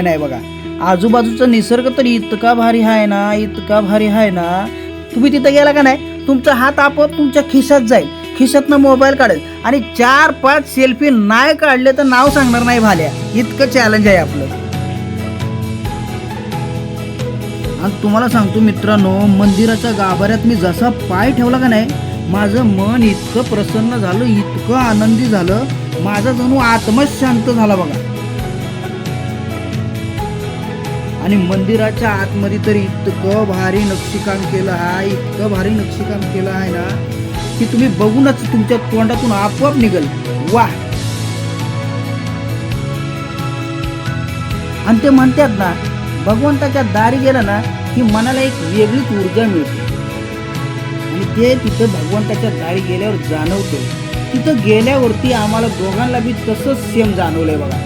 नाही बघा, आजूबाजूचा निसर्ग तर इतका भारी आहे ना, इतका भारी आहे ना. तुम्ही तिथं गेला का नाही, तुमचा हात आपोआप तुमच्या खिशात जाईल, खिशातनं मोबाईल काढेल आणि 4-5 सेल्फी नाही काढले तर नाव सांगणार नाही भाल्या. इतकं चॅलेंज आहे आपलं. आणि तुम्हाला सांगतो मित्रांनो, मंदिराच्या गाभाऱ्यात मी जसा पाय ठेवला का नाही, माझं मन इतकं प्रसन्न झालं, इतकं आनंदी झालं, माझा जणू आत्माच शांत झाला बघा. आणि मंदिराच्या आतमध्ये तर इतकं भारी नक्षीकाम केलं आहे, इतकं भारी नक्षीकाम केलं आहे ना, की तुम्ही बघूनच तुमच्या तोंडातून आपोआप निघल वा. आणि ते म्हणतात ना, भगवंताच्या दारी गेलं ना की मनाला एक वेगळीच ऊर्जा मिळते. आणि ते तिथं भगवंताच्या दारी गेल्यावर जाणवतं. तिथं गेल्यावरती आम्हाला दोघांना बी तसंच सेम जाणवलंय बघा.